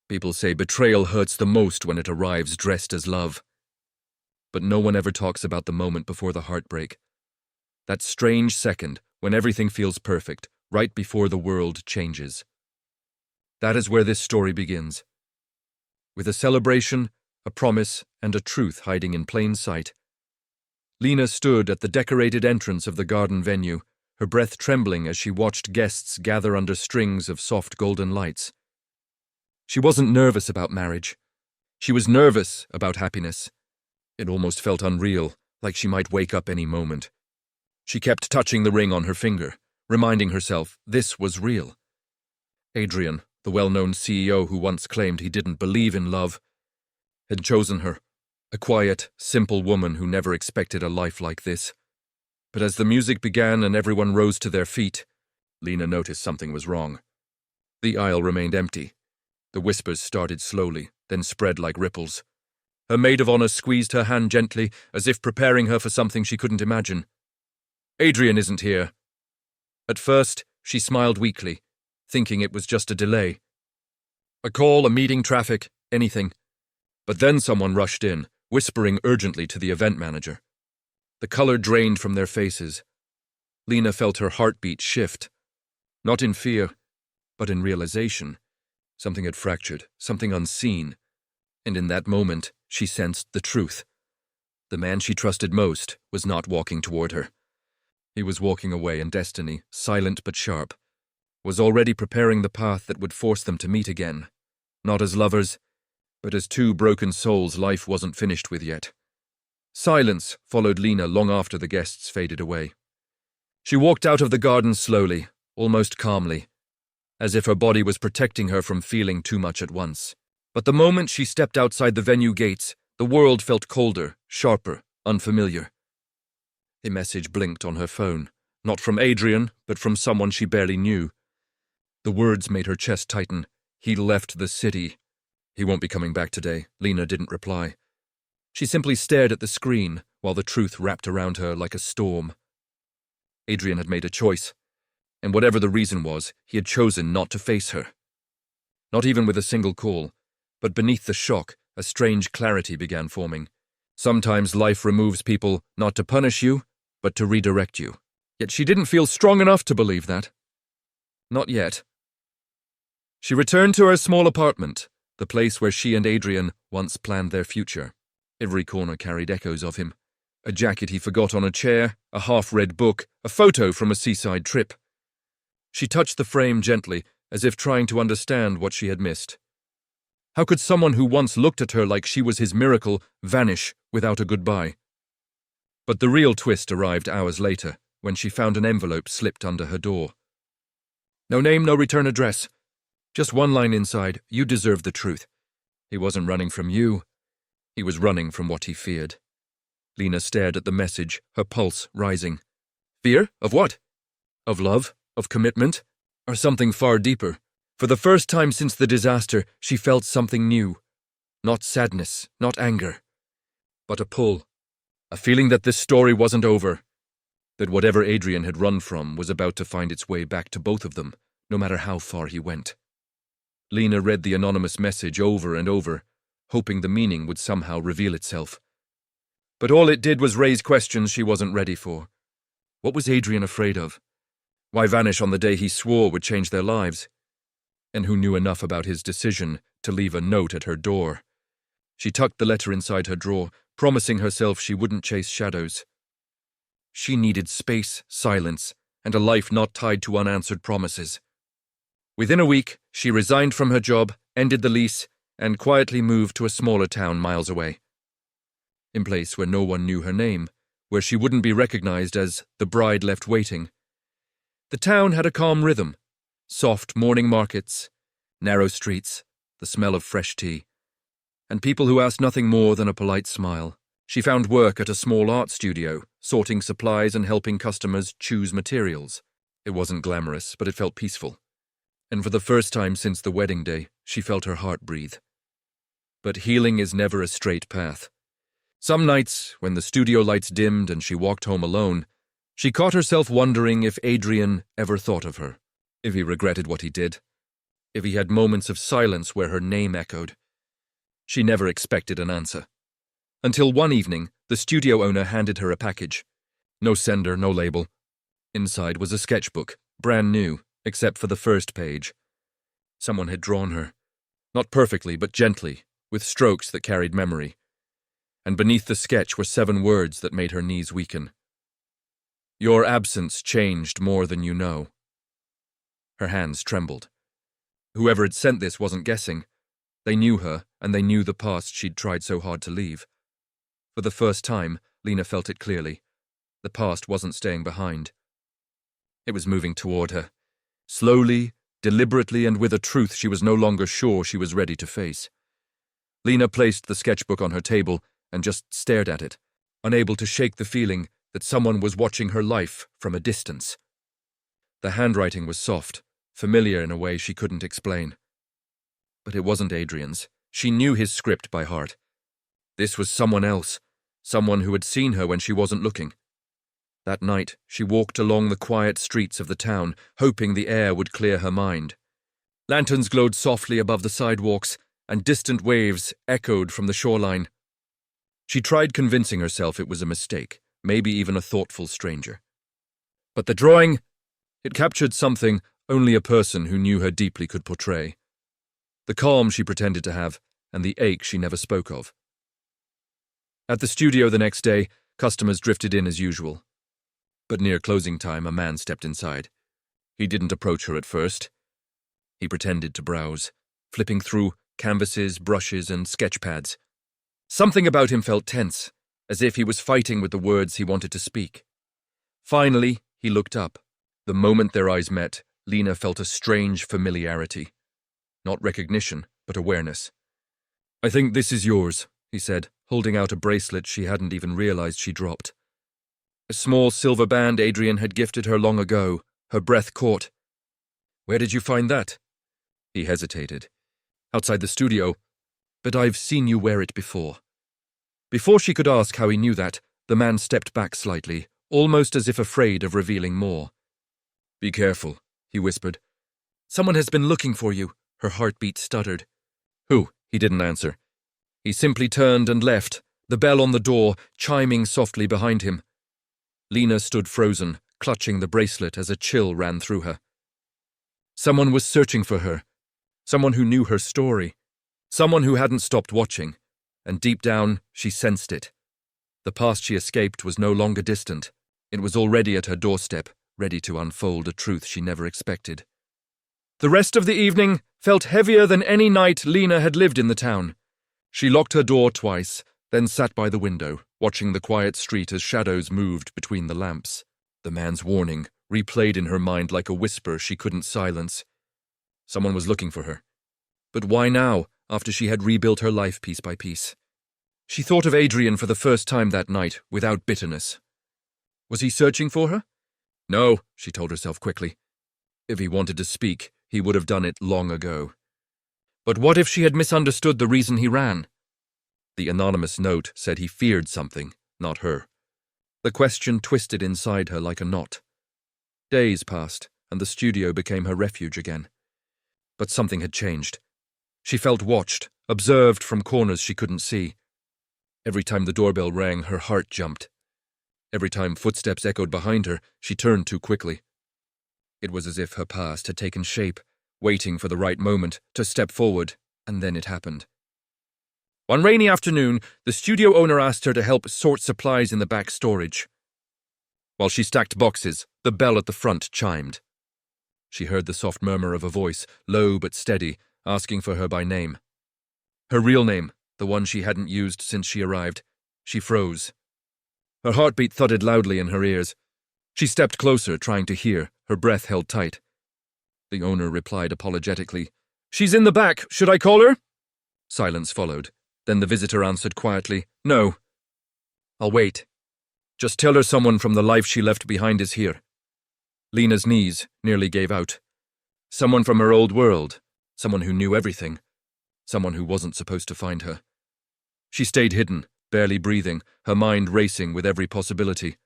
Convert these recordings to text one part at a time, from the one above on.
People say betrayal hurts the most when it arrives dressed as love. But no one ever talks about the moment before the heartbreak. That strange second when everything feels perfect, right before the world changes. That is where this story begins. With a celebration, a promise, and a truth hiding in plain sight. Lena stood at the decorated entrance of the garden venue, her breath trembling as she watched guests gather under strings of soft golden lights. She wasn't nervous about marriage. She was nervous about happiness. It almost felt unreal, like she might wake up any moment. She kept touching the ring on her finger, reminding herself this was real. Adrian, the well-known CEO who once claimed he didn't believe in love, had chosen her, a quiet, simple woman who never expected a life like this. But as the music began and everyone rose to their feet, Lena noticed something was wrong. The aisle remained empty. The whispers started slowly, then spread like ripples. Her maid of honor squeezed her hand gently, as if preparing her for something she couldn't imagine. Adrian isn't here. At first, she smiled weakly, thinking it was just a delay. A call, a meeting, traffic, anything. But then someone rushed in, whispering urgently to the event manager. The color drained from their faces. Lena felt her heartbeat shift. Not in fear, but in realization. Something had fractured, something unseen. And in that moment, she sensed the truth. The man she trusted most was not walking toward her. He was walking away, and destiny, silent but sharp, was already preparing the path that would force them to meet again. Not as lovers, but as two broken souls life wasn't finished with yet. Silence followed Lena long after the guests faded away. She walked out of the garden slowly, almost calmly, as if her body was protecting her from feeling too much at once. But the moment she stepped outside the venue gates, the world felt colder, sharper, unfamiliar. A message blinked on her phone, not from Adrian, but from someone she barely knew. The words made her chest tighten. He left the city. He won't be coming back today. Lena didn't reply. She simply stared at the screen while the truth wrapped around her like a storm. Adrian had made a choice, and whatever the reason was, he had chosen not to face her. Not even with a single call, but beneath the shock, a strange clarity began forming. Sometimes life removes people not to punish you, but to redirect you. Yet she didn't feel strong enough to believe that. Not yet. She returned to her small apartment, the place where she and Adrian once planned their future. Every corner carried echoes of him. A jacket he forgot on a chair, a half-read book, a photo from a seaside trip. She touched the frame gently, as if trying to understand what she had missed. How could someone who once looked at her like she was his miracle vanish without a goodbye? But the real twist arrived hours later, when she found an envelope slipped under her door. No name, no return address. Just one line inside, "You deserve the truth." He wasn't running from you. He was running from what he feared. Lena stared at the message, her pulse rising. Fear? Of what? Of love? Of commitment? Or something far deeper? For the first time since the disaster, she felt something new. Not sadness, not anger, but a pull. A feeling that this story wasn't over. That whatever Adrian had run from was about to find its way back to both of them, no matter how far he went. Lena read the anonymous message over and over, hoping the meaning would somehow reveal itself. But all it did was raise questions she wasn't ready for. What was Adrian afraid of? Why vanish on the day he swore would change their lives? And who knew enough about his decision to leave a note at her door? She tucked the letter inside her drawer, promising herself she wouldn't chase shadows. She needed space, silence, and a life not tied to unanswered promises. Within a week, she resigned from her job, ended the lease, and quietly moved to a smaller town miles away. In a place where no one knew her name, where she wouldn't be recognized as the bride left waiting. The town had a calm rhythm. Soft morning markets, narrow streets, the smell of fresh tea, and people who asked nothing more than a polite smile. She found work at a small art studio, sorting supplies and helping customers choose materials. It wasn't glamorous, but it felt peaceful. And for the first time since the wedding day, she felt her heart breathe. But healing is never a straight path. Some nights, when the studio lights dimmed and she walked home alone, she caught herself wondering if Adrian ever thought of her. If he regretted what he did, if he had moments of silence where her name echoed. She never expected an answer. Until one evening, the studio owner handed her a package. No sender, no label. Inside was a sketchbook, brand new, except for the first page. Someone had drawn her. Not perfectly, but gently, with strokes that carried memory. And beneath the sketch were 7 words that made her knees weaken. Your absence changed more than you know. Her hands trembled. Whoever had sent this wasn't guessing. They knew her, and they knew the past she'd tried so hard to leave. For the first time, Lena felt it clearly. The past wasn't staying behind. It was moving toward her. Slowly, deliberately, and with a truth she was no longer sure she was ready to face. Lena placed the sketchbook on her table and just stared at it, unable to shake the feeling that someone was watching her life from a distance. The handwriting was soft, familiar in a way she couldn't explain. But it wasn't Adrian's. She knew his script by heart. This was someone else, someone who had seen her when she wasn't looking. That night, she walked along the quiet streets of the town, hoping the air would clear her mind. Lanterns glowed softly above the sidewalks, and distant waves echoed from the shoreline. She tried convincing herself it was a mistake, maybe even a thoughtful stranger. But the drawing, it captured something only a person who knew her deeply could portray. The calm she pretended to have, and the ache she never spoke of. At the studio the next day, customers drifted in as usual. But near closing time, a man stepped inside. He didn't approach her at first. He pretended to browse, flipping through canvases, brushes, and sketch pads. Something about him felt tense, as if he was fighting with the words he wanted to speak. Finally, he looked up. The moment their eyes met, Lena felt a strange familiarity. Not recognition, but awareness. I think this is yours, he said, holding out a bracelet she hadn't even realized she dropped. A small silver band Adrian had gifted her long ago, her breath caught. Where did you find that? He hesitated. Outside the studio, but I've seen you wear it before. Before she could ask how he knew that, the man stepped back slightly, almost as if afraid of revealing more. Be careful, he whispered. Someone has been looking for you, her heartbeat stuttered. Who? He didn't answer. He simply turned and left, the bell on the door chiming softly behind him. Lena stood frozen, clutching the bracelet as a chill ran through her. Someone was searching for her. Someone who knew her story. Someone who hadn't stopped watching. And deep down, she sensed it. The past she escaped was no longer distant. It was already at her doorstep, ready to unfold a truth she never expected. The rest of the evening felt heavier than any night Lena had lived in the town. She locked her door twice, then sat by the window, watching the quiet street as shadows moved between the lamps. The man's warning replayed in her mind like a whisper she couldn't silence. Someone was looking for her. But why now, after she had rebuilt her life piece by piece? She thought of Adrian for the first time that night, without bitterness. Was he searching for her? No, she told herself quickly. If he wanted to speak, he would have done it long ago. But what if she had misunderstood the reason he ran? The anonymous note said he feared something, not her. The question twisted inside her like a knot. Days passed, and the studio became her refuge again. But something had changed. She felt watched, observed from corners she couldn't see. Every time the doorbell rang, her heart jumped. Every time footsteps echoed behind her, she turned too quickly. It was as if her past had taken shape, waiting for the right moment to step forward, and then it happened. One rainy afternoon, the studio owner asked her to help sort supplies in the back storage. While she stacked boxes, the bell at the front chimed. She heard the soft murmur of a voice, low but steady, asking for her by name. Her real name, the one she hadn't used since she arrived. She froze. Her heartbeat thudded loudly in her ears. She stepped closer, trying to hear, her breath held tight. The owner replied apologetically, She's in the back. Should I call her? Silence followed. Then the visitor answered quietly, No. I'll wait. Just tell her someone from the life she left behind is here. Lena's knees nearly gave out. Someone from her old world. Someone who knew everything. Someone who wasn't supposed to find her. She stayed hidden, barely breathing, her mind racing with every possibility.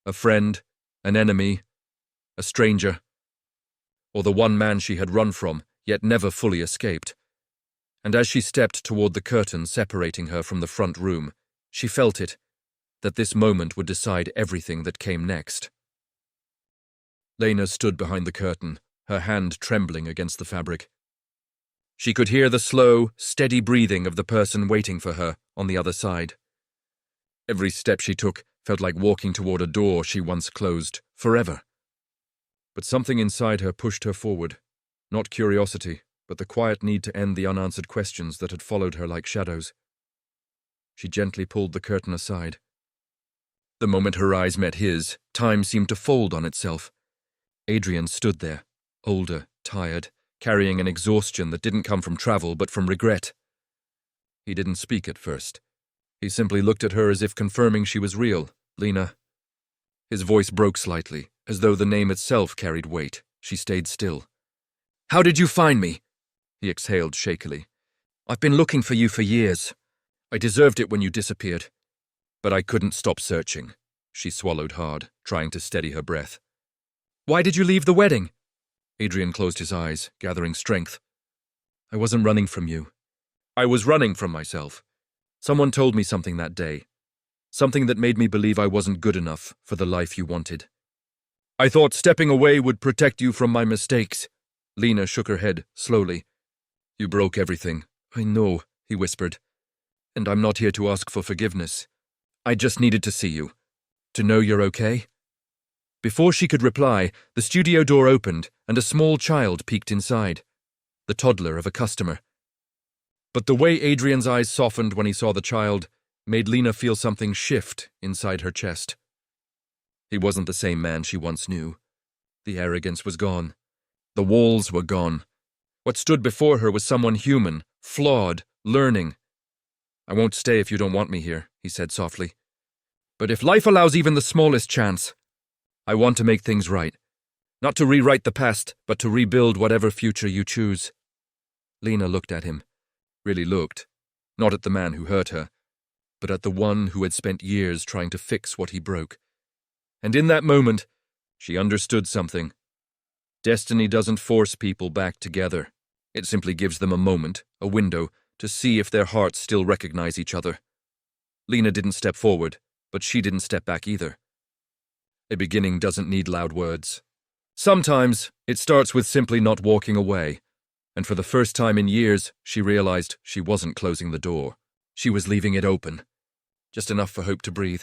A friend, an enemy, a stranger, or the one man she had run from, yet never fully escaped. And as she stepped toward the curtain separating her from the front room, she felt it, that this moment would decide everything that came next. Lena stood behind the curtain, her hand trembling against the fabric. She could hear the slow, steady breathing of the person waiting for her on the other side. Every step she took felt like walking toward a door she once closed, forever. But something inside her pushed her forward, not curiosity, but the quiet need to end the unanswered questions that had followed her like shadows. She gently pulled the curtain aside. The moment her eyes met his, time seemed to fold on itself. Adrian stood there, older, tired, carrying an exhaustion that didn't come from travel but from regret. He didn't speak at first. He simply looked at her as if confirming she was real. Lena. His voice broke slightly, as though the name itself carried weight. She stayed still. "How did you find me?" He exhaled shakily. "I've been looking for you for years. I deserved it when you disappeared. But I couldn't stop searching." She swallowed hard, trying to steady her breath. "Why did you leave the wedding?" Adrian closed his eyes, gathering strength. "I wasn't running from you. I was running from myself. Someone told me something that day. Something that made me believe I wasn't good enough for the life you wanted. I thought stepping away would protect you from my mistakes." Lena shook her head, slowly. "You broke everything. I know," he whispered. "And I'm not here to ask for forgiveness. I just needed to see you. To know you're okay." Before she could reply, the studio door opened and a small child peeked inside. The toddler of a customer. But the way Adrian's eyes softened when he saw the child made Lena feel something shift inside her chest. He wasn't the same man she once knew. The arrogance was gone. The walls were gone. What stood before her was someone human, flawed, learning. "I won't stay if you don't want me here," he said softly. "But if life allows even the smallest chance, I want to make things right. Not to rewrite the past, but to rebuild whatever future you choose." Lena looked at him. Really looked. Not at the man who hurt her, but at the one who had spent years trying to fix what he broke. And in that moment, she understood something. Destiny doesn't force people back together. It simply gives them a moment, a window, to see if their hearts still recognize each other. Lena didn't step forward, but she didn't step back either. A beginning doesn't need loud words. Sometimes it starts with simply not walking away. And for the first time in years, she realized she wasn't closing the door. She was leaving it open. Just enough for hope to breathe.